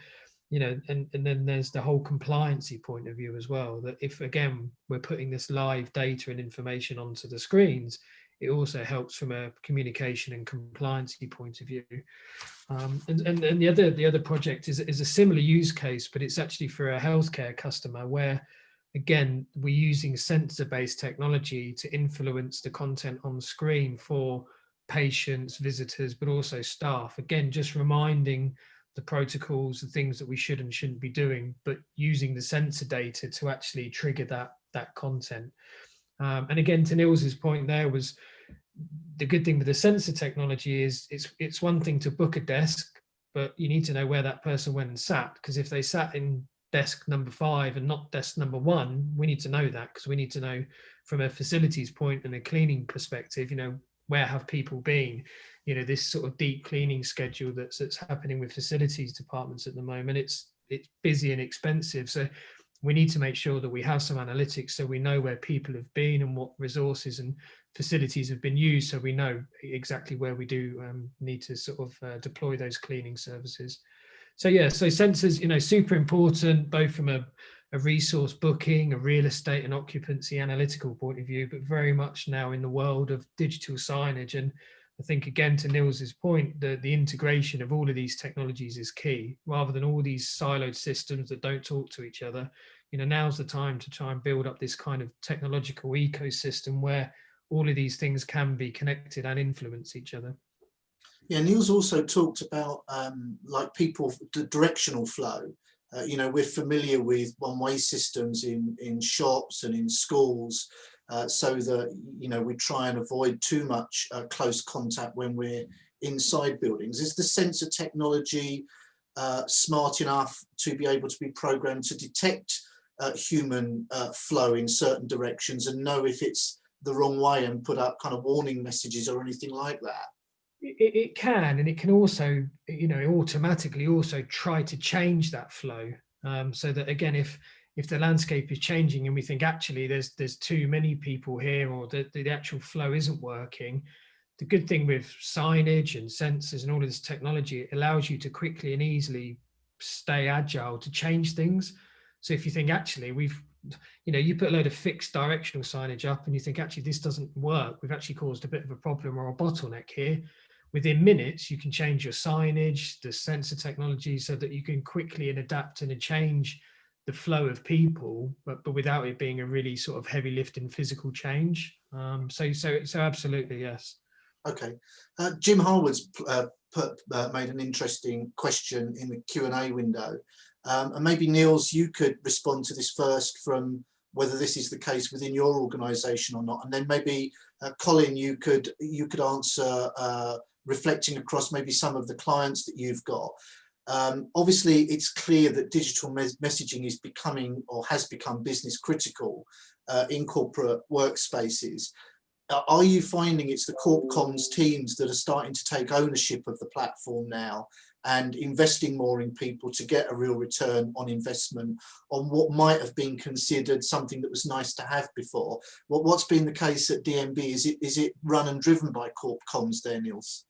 and then there's the whole compliancy point of view as well, that if again we're putting this live data and information onto the screens, it also helps from a communication and compliancy point of view. And the other project is a similar use case, but it's actually for a healthcare customer, where again we're using sensor-based technology to influence the content on screen for patients, visitors, but also staff. Again, just reminding the protocols, the things that we should and shouldn't be doing, but using the sensor data to actually trigger that content. And again, to Niels's point, there was the good thing with the sensor technology is it's one thing to book a desk, but you need to know where that person went and sat, because if they sat in desk number 5 and not desk number 1, we need to know that, because we need to know from a facilities point and a cleaning perspective, where have people been? This sort of deep cleaning schedule that's happening with facilities departments at the moment, it's busy and expensive. So we need to make sure that we have some analytics, so we know where people have been and what resources and facilities have been used, so we know exactly where we do need to sort of deploy those cleaning services. So yeah, so sensors, super important, both from a resource booking, a real estate and occupancy analytical point of view, but very much now in the world of digital signage. And I think, again, to Niels's point, the integration of all of these technologies is key, rather than all these siloed systems that don't talk to each other. now's the time to try and build up this kind of technological ecosystem where all of these things can be connected and influence each other. Yeah, Neil's also talked about like people, the directional flow. We're familiar with one-way systems in shops and in schools, so that, we try and avoid too much close contact when we're inside buildings. Is the sensor technology smart enough to be able to be programmed to detect human flow in certain directions and know if it's the wrong way and put up kind of warning messages or anything like that? It can, and it can also, automatically also try to change that flow, so that, again, if the landscape is changing and we think actually there's too many people here, or the actual flow isn't working, the good thing with signage and sensors and all of this technology, it allows you to quickly and easily stay agile to change things. So if you think actually you put a load of fixed directional signage up and you think actually this doesn't work, we've actually caused a bit of a problem or a bottleneck here. Within minutes, you can change your signage, the sensor technology, so that you can quickly and adapt and change the flow of people, but without it being a really sort of heavy lifting physical change. So absolutely, yes. Okay, Jim Harwood's made an interesting question in the Q&A window, and maybe Niels, you could respond to this first, from whether this is the case within your organisation or not, and then maybe Colin, you could answer reflecting across maybe some of the clients that you've got. Obviously, it's clear that digital messaging is becoming, or has become, business critical in corporate workspaces. Are you finding it's the corp comms teams that are starting to take ownership of the platform now and investing more in people to get a real return on investment on what might have been considered something that was nice to have before? What's been the case at DNB? Is it run and driven by corp comms there, Niels?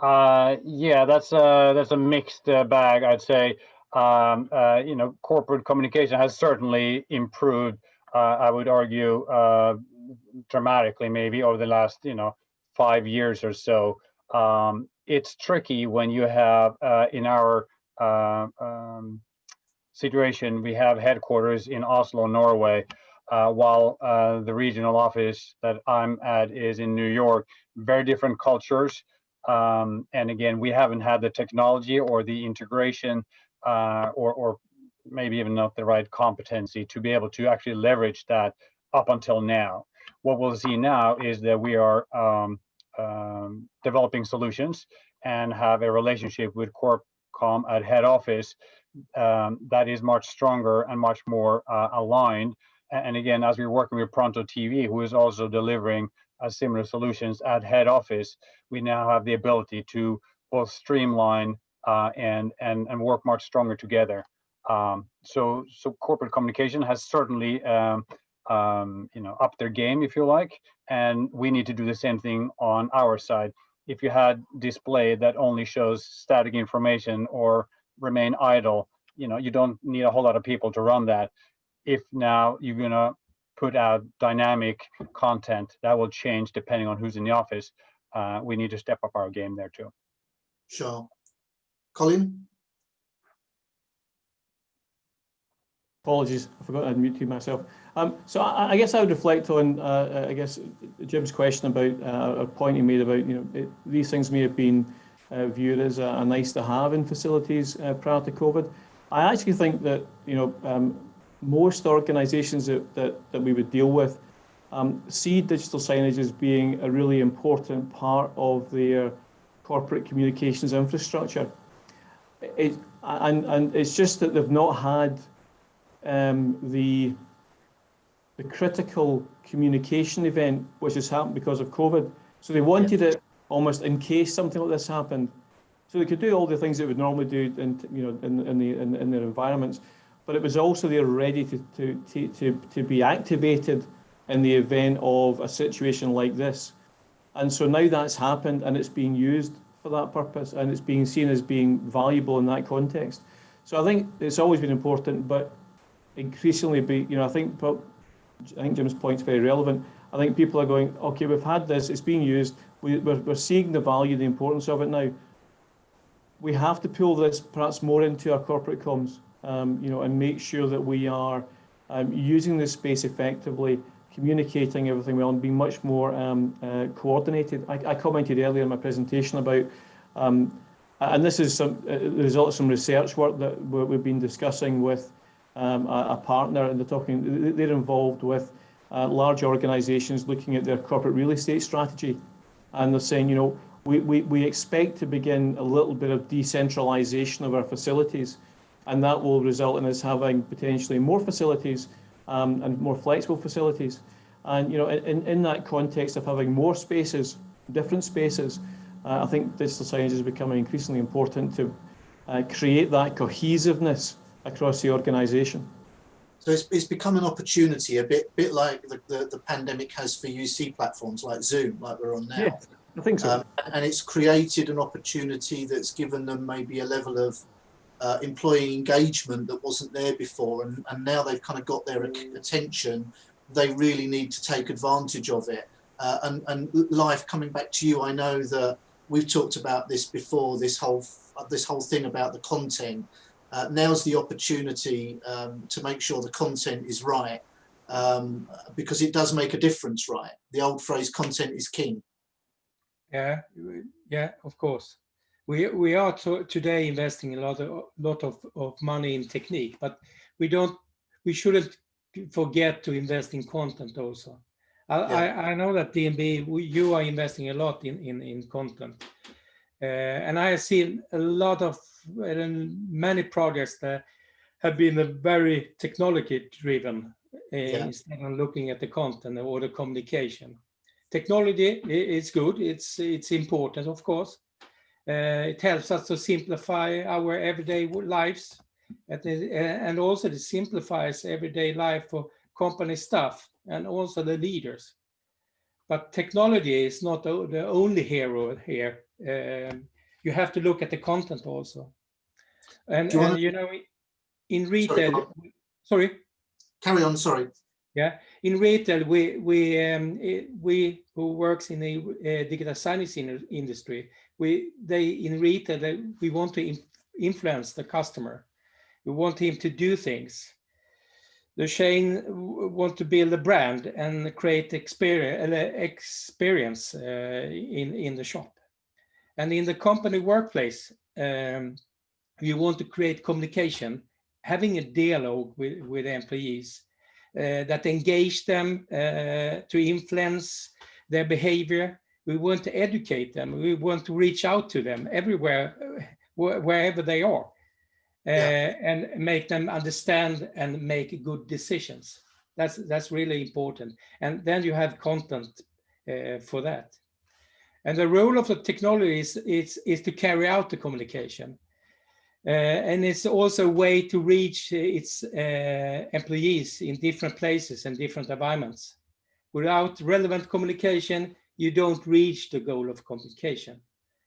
Yeah, that's a mixed bag, I'd say. Corporate communication has certainly improved, I would argue, dramatically, maybe over the last 5 years or so. It's tricky when you have in our situation, we have headquarters in Oslo, Norway, while the regional office that I'm at is in New York. Very different cultures. And again, we haven't had the technology or the integration or maybe even not the right competency to be able to actually leverage that up until now. What we'll see now is that we are developing solutions and have a relationship with CorpCom at head office that is much stronger and much more aligned. And again, as we're working with Pronto TV, who is also delivering similar solutions at head office, we now have the ability to both streamline and work much stronger together. So corporate communication has certainly upped their game, if you like, and we need to do the same thing on our side. If you had display that only shows static information or remain idle, you don't need a whole lot of people to run that. If now you're gonna put out dynamic content that will change depending on who's in the office, we need to step up our game there too. Sure. Colin? Apologies, I forgot I'd muted myself. So I guess I would reflect on, I guess, Jim's question about, or point he made about, these things may have been viewed as a nice to have in facilities prior to COVID. I actually think that, most organisations that we would deal with see digital signage as being a really important part of their corporate communications infrastructure. And it's just that they've not had the critical communication event which has happened because of COVID. So they wanted it almost in case something like this happened, so they could do all the things they would normally do in their environments. But it was also they're ready to be activated in the event of a situation like this. And so now that's happened and it's being used for that purpose and it's being seen as being valuable in that context. So I think it's always been important, but increasingly, I think Jim's point's very relevant. I think people are going, okay, we've had this, it's being used, we're seeing the value, the importance of it now. We have to pull this perhaps more into our corporate comms. and make sure that we are using this space effectively, communicating everything well, and being much more coordinated. I commented earlier in my presentation about, and this is the result of some research work that we've been discussing with a partner, and they're involved with large organisations looking at their corporate real estate strategy, and they're saying, we expect to begin a little bit of decentralisation of our facilities, and that will result in us having potentially more facilities and more flexible facilities. And in that context of having more spaces, different spaces, I think digital signage is becoming increasingly important to create that cohesiveness across the organisation. So it's become an opportunity, a bit like the pandemic has for UC platforms like Zoom, like we're on now. Yeah, I think so. And it's created an opportunity that's given them maybe a level of employee engagement that wasn't there before, and now they've kind of got their attention. They really need to take advantage of it. And Life, coming back to you, I know that we've talked about this before, this whole thing about the content. Now's the opportunity to make sure the content is right, because it does make a difference, right? The old phrase, content is king. Yeah, of course. We are today investing a lot of money in technique, but we shouldn't forget to invest in content also. I know that DNB, you are investing a lot in content, and I have seen a lot of many projects that have been very technology driven instead of looking at the content or the communication. Technology is good, it's important, of course. It helps us to simplify our everyday lives, and also it simplifies everyday life for company staff and also the leaders. But technology is not the only hero here. You have to look at the content also. And in retail, sorry. Carry on, sorry. Yeah, in retail, we who works in the digital signage industry, we want to influence the customer. We want him to do things. The chain want to build a brand and create experience in the shop. And in the company workplace, you want to create communication, having a dialogue with employees that engage them to influence their behavior. We want to educate them. We want to reach out to them everywhere, wherever they are, and make them understand and make good decisions. That's really important. And then you have content for that. And the role of the technology is to carry out the communication. And it's also a way to reach its employees in different places and different environments. Without relevant communication, you don't reach the goal of communication.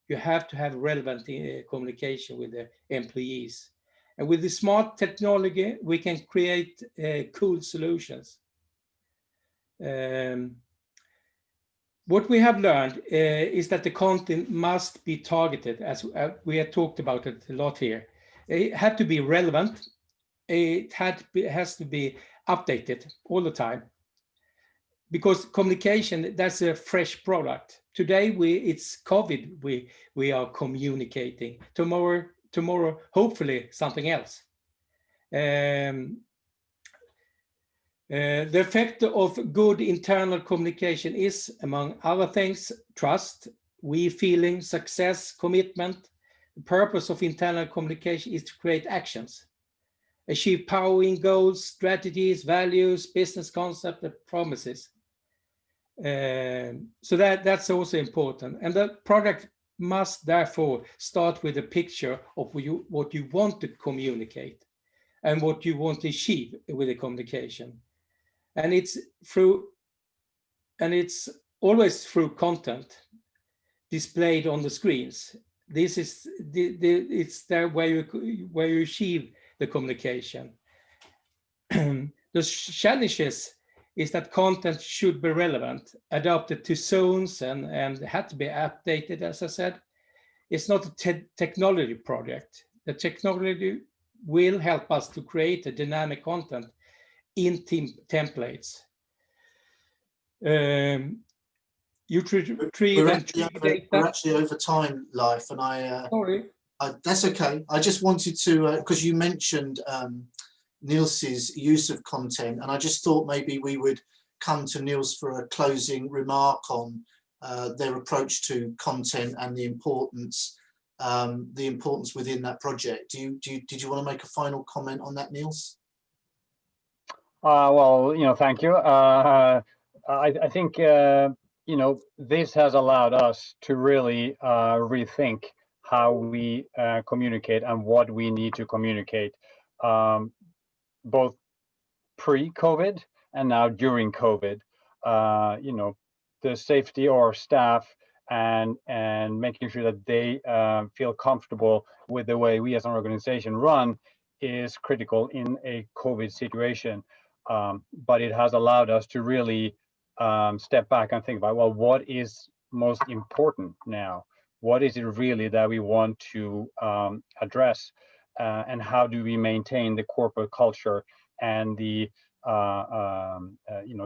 You have to have relevant communication with the employees. And with the smart technology, we can create cool solutions. What we have learned is that the content must be targeted, as we have talked about it a lot here. It had to be relevant. It has to be updated all the time. Because communication, that's a fresh product. Today, it's COVID, we are communicating. Tomorrow, hopefully something else. The effect of good internal communication is, among other things, trust, feeling, success, commitment. The purpose of internal communication is to create actions, achieve powering goals, strategies, values, business concept, and promises. So that's also important. And the product must therefore start with a picture of what you want to communicate and what you want to achieve with the communication. And it's always through content displayed on the screens. It's there where you achieve the communication. The challenges is that content should be relevant, adapted to zones, and had to be updated, as I said. It's not a technology project. The technology will help us to create a dynamic content in team templates. You We're actually over time, Life, and sorry. that's okay. I just wanted to, because you mentioned Niels's use of content, and I just thought maybe we would come to Niels for a closing remark on their approach to content and the importance within that project. Did you want to make a final comment on that, Niels? Well, thank you. I think this has allowed us to really rethink how we communicate and what we need to communicate, both pre-COVID and now during COVID. The safety of our staff and making sure that they feel comfortable with the way we as an organization run is critical in a COVID situation. But it has allowed us to really step back and think about, well, what is most important now? What is it really that we want to address? And how do we maintain the corporate culture and the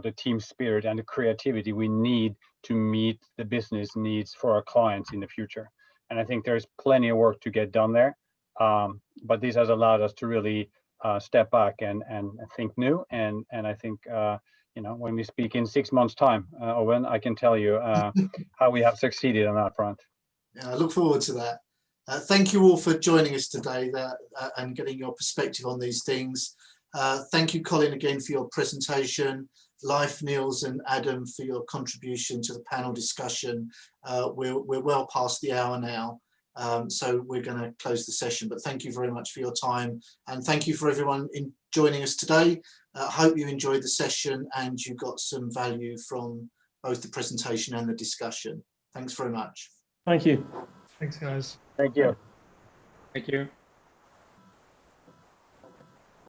the team spirit and the creativity we need to meet the business needs for our clients in the future? And I think there's plenty of work to get done there. But this has allowed us to really step back and think new. And I think when we speak in 6 months' time, Owen, I can tell you how we have succeeded on that front. Yeah, I look forward to that. Thank you all for joining us today and getting your perspective on these things. Thank you, Colin, again for your presentation. Leif, Niels and Adam for your contribution to the panel discussion. We're well past the hour now, so we're going to close the session, but thank you very much for your time, and thank you for everyone in joining us today. Hope you enjoyed the session and you got some value from both the presentation and the discussion. Thanks very much. Thank you. Thanks, guys. Thank you. Thank you.